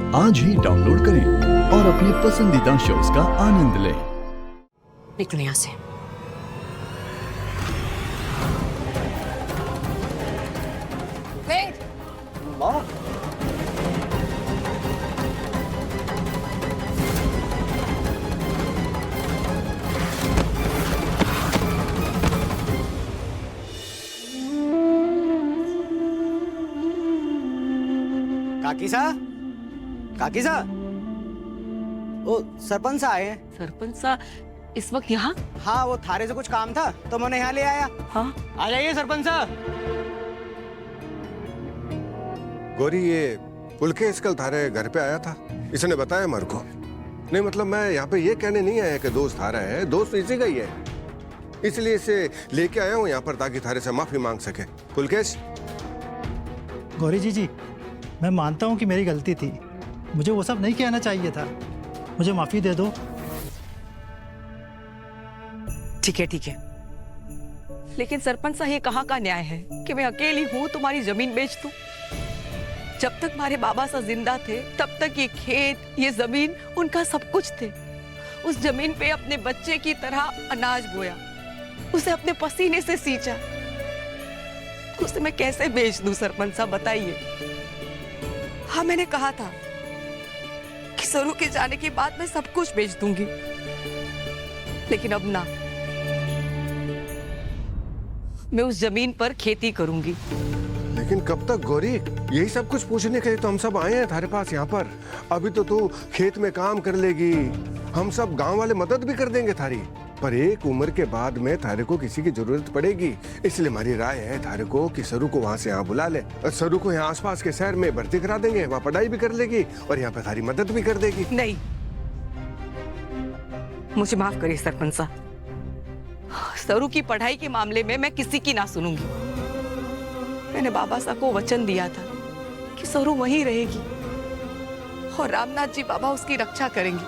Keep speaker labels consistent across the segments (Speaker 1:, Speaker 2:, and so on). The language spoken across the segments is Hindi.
Speaker 1: आज ही डाउनलोड करें और अपने पसंदीदा शोज का आनंद लें।
Speaker 2: निकलो यहाँ से।
Speaker 3: माँ, काकी सा, काकी सा, ओ सरपंच आए हैं।
Speaker 2: सरपंच सा इस वक्त यहाँ?
Speaker 3: हाँ, वो थारे से कुछ काम था तो मैंने यहाँ ले आया।
Speaker 2: हाँ,
Speaker 3: आ जाइए सरपंच साहब।
Speaker 4: गौरी, ये पुलकेश कल थारे घर पे आया था, इसने बताया मेरे को। नहीं मतलब मैं यहाँ पे ये कहने नहीं आया कि दोस्त थारा है, दोस्त इसी का ही है, इसलिए इसे लेके आया हूँ यहाँ पर ताकि थारे से माफी मांग सके। पुलकेश।
Speaker 5: गौरी जी, मैं मानता हूँ कि मेरी गलती थी, मुझे वो सब नहीं कहना चाहिए था, मुझे माफी दे दो।
Speaker 2: ठीक है, लेकिन सरपंच साहब ये कहाँ का न्याय है कि मैं अकेली हूँ तुम्हारी जमीन बेच दूं? जब तक हमारे बाबा साहब जिंदा थे तब तक ये खेत, ये जमीन उनका सब कुछ थे। उस जमीन पे अपने बच्चे की तरह अनाज बोया, उसे अपने पसीने से सींचा, उसे मैं कैसे बेच दूं सरपंच साहब बताइए? हाँ, मैंने कहा था कि सरू के जाने के बाद मैं सब कुछ बेच दूंगी, लेकिन अब ना, मैं उस जमीन पर खेती करूंगी।
Speaker 4: लेकिन कब तक गौरी? यही सब कुछ पूछने के लिए तो हम सब आए हैं थारे पास यहाँ पर। अभी तो तू खेत में काम कर लेगी, हम सब गांव वाले मदद भी कर देंगे थारी, पर एक उम्र के बाद में थारे को किसी की जरूरत पड़ेगी। इसलिए हमारी राय है थारे को कि सरू को वहाँ से यहाँ बुला ले, और सरू को यहाँ आसपास के शहर में भर्ती करा देंगे, वहाँ पढ़ाई भी कर लेगी और यहाँ पे थारी मदद भी कर देगी।
Speaker 2: नहीं, मुझे माफ करिए सरपंच साहब, सरू की पढ़ाई के मामले में मैं किसी की ना सुनूंगी। मैंने बाबा साहब को वचन दिया था कि सरू वहीं रहेगी और रामनाथ जी बाबा उसकी रक्षा करेंगे।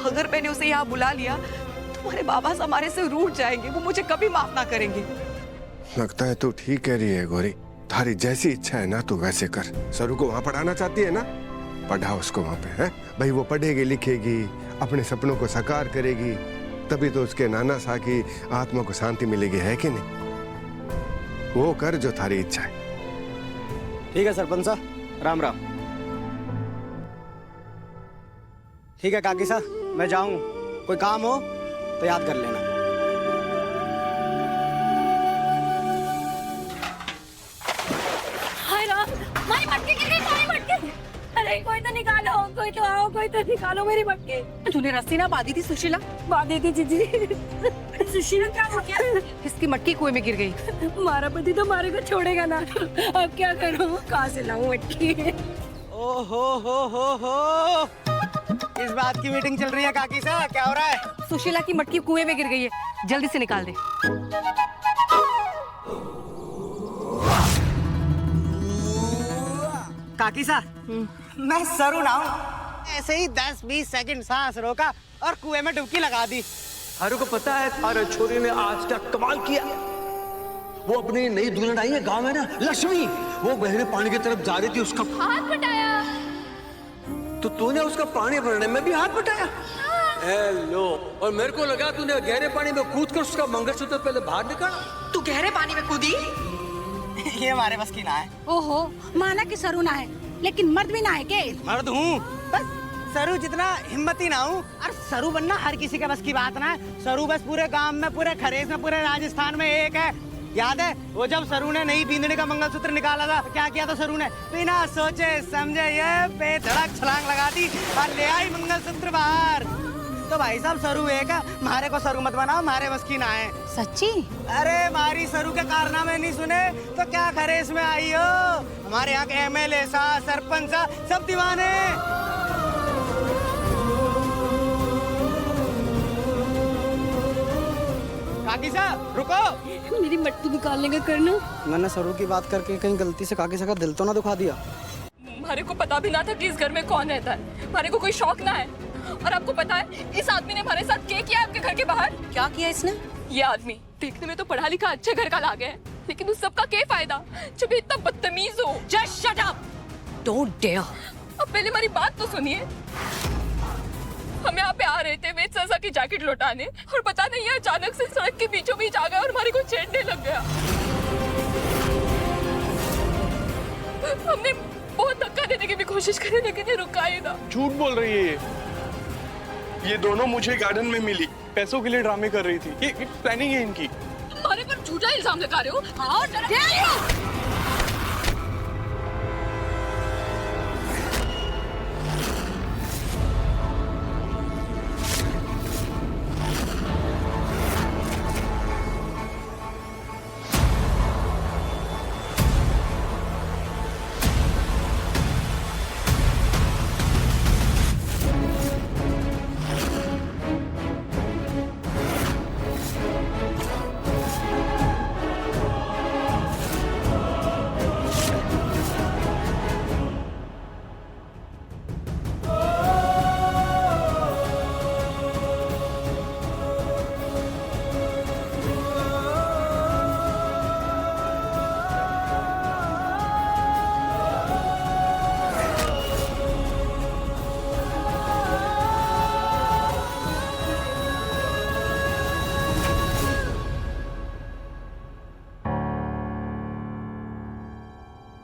Speaker 2: अगर मैंने उसे यहाँ बुला लिया तो हमारे बाबा साहब हमारे से रूठ जाएंगे, वो मुझे कभी माफ ना करेंगे।
Speaker 4: लगता है तू ठीक कह रही है गौरी, थारी जैसी इच्छा है ना तू वैसे कर। सरू को वहाँ पढ़ाना चाहती है ना, पढ़ा उसको वहाँ पे, है भाई। वो पढ़ेगी लिखेगी, अपने सपनों को साकार करेगी, तभी तो उसके नाना सा की आत्मा को शांति मिलेगी, है कि नहीं? वो कर जो थारी इच्छा है।
Speaker 3: ठीक है सरपंच साहब, राम राम। ठीक है काकी साहब, मैं जाऊं, कोई काम हो तो याद कर लेना।
Speaker 6: हाय राम, मेरी मटकी गिर गई, मेरी मटकी। अरे कोई तो निकालो, कोई तो आओ, कोई तो निकालो मेरी मटकी।
Speaker 2: तूने रस्सी ना बांधी थी सुशीला?
Speaker 6: बांधी थी जीजी। सुशीला क्या हो गया?
Speaker 2: इसकी मटकी कुएं में गिर गई।
Speaker 6: हमारा पति तो हमारे को छोड़ेगा ना, अब क्या करूं, कहाँ से लाऊं मटकी?
Speaker 3: ओ हो, इस बात की मीटिंग चल रही है काकी साहब, क्या हो रहा है?
Speaker 2: सुशीला की मटकी कुएं में गिर गई है, जल्दी से निकाल दे।
Speaker 3: काकी साहब, मैं सरू ना हूँ, ऐसे ही 10-20 सेकंड सांस रोका और कुएं में डुबकी लगा दी।
Speaker 7: थारे को पता है थारे छोरी ने आज क्या कमाल किया? वो अपनी नई दुल्हन आई है गांव में ना, लक्ष्मी, वो गहरे पानी की तरफ जा रही थी, उसका
Speaker 6: हाथ बटाया।
Speaker 7: तो तूने उसका पानी भरने में भी हाथ बटाया? हेलो, और मेरे को लगा तूने गहरे पानी में कूद कर उसका मंगलसूत्र पहले बाहर निकाला।
Speaker 2: तू गहरे पानी में कूदी?
Speaker 3: ये हमारे बस की ना है।
Speaker 6: ओहो, माना कि सरू ना है, लेकिन मर्द भी ना है के?
Speaker 3: मर्द हूँ, बस सरू जितना हिम्मती ना हूँ। और सरू बनना हर किसी के बस की बात ना है। सरू बस पूरे गांव में, पूरे खरेस में, पूरे राजस्थान में एक है। याद है वो जब सरू ने नई बींदड़ी का मंगलसूत्र निकाला था, क्या किया था सरू ने? बिना सोचे समझे ये बेधड़क छलांग लगा दी और ले आई मंगलसूत्र बाहर। तो भाई साहब सरू एक है, हमारे को सरू मत बनाओ, हमारे बस की ना है।
Speaker 6: सच्ची?
Speaker 3: अरे मारी सरू के कारनामे नहीं सुने तो क्या खरेस में आई हो? हमारे यहाँ के MLA सा, सरपंच सा, सब दीवाने। काकी साहब रुको,
Speaker 6: मेरी मटकी निकालने का करना।
Speaker 3: मैंने सरू की बात करके कहीं गलती से काकी साहब का दिल तो ना दुखा दिया?
Speaker 8: हमारे को पता भी ना था कि इस घर में कौन रहता है, हमारे को कोई शौक ना है। और आपको पता है इस आदमी ने हमारे साथ क्या किया आपके घर के बाहर?
Speaker 2: क्या किया इसने?
Speaker 8: ये आदमी देखने में तो पढ़ा लिखा अच्छे घर का लागे है, लेकिन उस सब का क्या फायदा जब ये इतना बदतमीज हो।
Speaker 2: Just shut up.
Speaker 6: Don't dare.
Speaker 8: अब पहले हमारी बात तो सुनिए। हम यहाँ पे आ रहे थे वेद सजा की जैकेट लौटाने और पता नहीं है अचानक से सड़क के बीचों बीच आ गया और हमारे को छेड़ने लग गया। हमने बहुत धक्का देने की भी कोशिश करी लेकिन ये रुका ही ना।
Speaker 9: झूठ बोल रही है ये दोनों मुझे गार्डन में मिली, पैसों के लिए ड्रामे कर रही थी। ये प्लानिंग है इनकी।
Speaker 8: हमारे पर झूठा इल्जाम लगा रहे हो। और जरा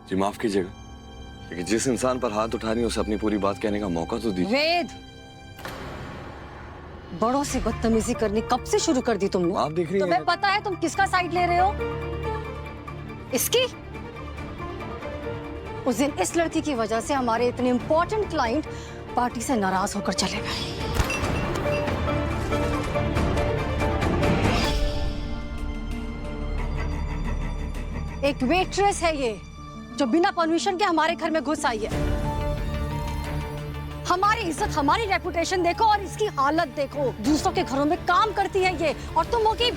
Speaker 10: जी माफ कीजिएगा, लेकिन जिस इंसान पर हाथ उठा रही है उसे अपनी पूरी बात कहने का मौका तो दीजिए।
Speaker 6: वेद, बड़ों से बदतमीजी करनी कब से शुरू कर दी तुमने?
Speaker 10: आप देख रही हैं।
Speaker 6: तुम्हें पता है तुम किसका साइड ले रहे हो? इसकी? उस दिन इस लड़की की वजह से हमारे इतने इंपॉर्टेंट क्लाइंट पार्टी से नाराज होकर चले गए। एक वेट्रेस है ये जो बिना परमिशन के हमारे घर में घुस आई है। हमारी इज्जत, हमारी रेपुटेशन देखो और इसकी हालत देखो। दूसरों के घरों में काम करती है ये और तुम हो कि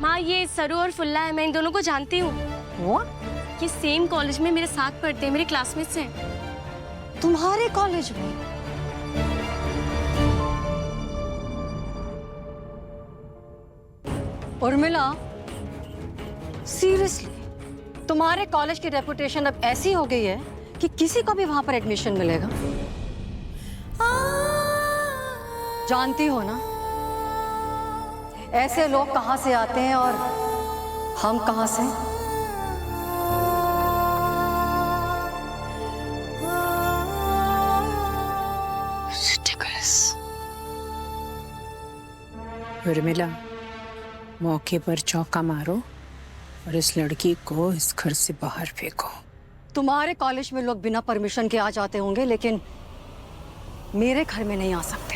Speaker 11: माँ ये सरू और फुल्ला है, मैं इन दोनों को जानती हूँ।
Speaker 6: What?
Speaker 11: ये सेम कॉलेज में मेरे साथ पढ़ते हैं, मेरे क्लासमेट्स हैं।
Speaker 6: तुम्हारे कॉलेज में? उर्मिला, सीरियसली तुम्हारे कॉलेज की रेपुटेशन अब ऐसी हो गई है कि किसी को भी वहां पर एडमिशन मिलेगा। जानती हो ना ऐसे लोग कहां से आते हैं और हम कहां से।
Speaker 12: उर्मिला, मौके पर चौका मारो और इस लड़की को इस घर से बाहर फेंको।
Speaker 6: तुम्हारे कॉलेज में लोग बिना परमिशन के आ जाते होंगे लेकिन मेरे घर में नहीं आ सकते।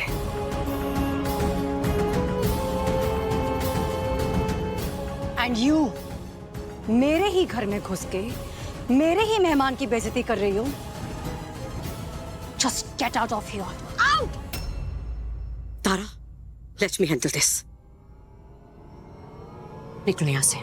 Speaker 6: एंड यू मेरे ही घर में घुस के मेरे ही मेहमान की बेइज्जती कर रही हो। Just get out of here. Out!
Speaker 12: Tara, let me handle this. निकलो यहां से।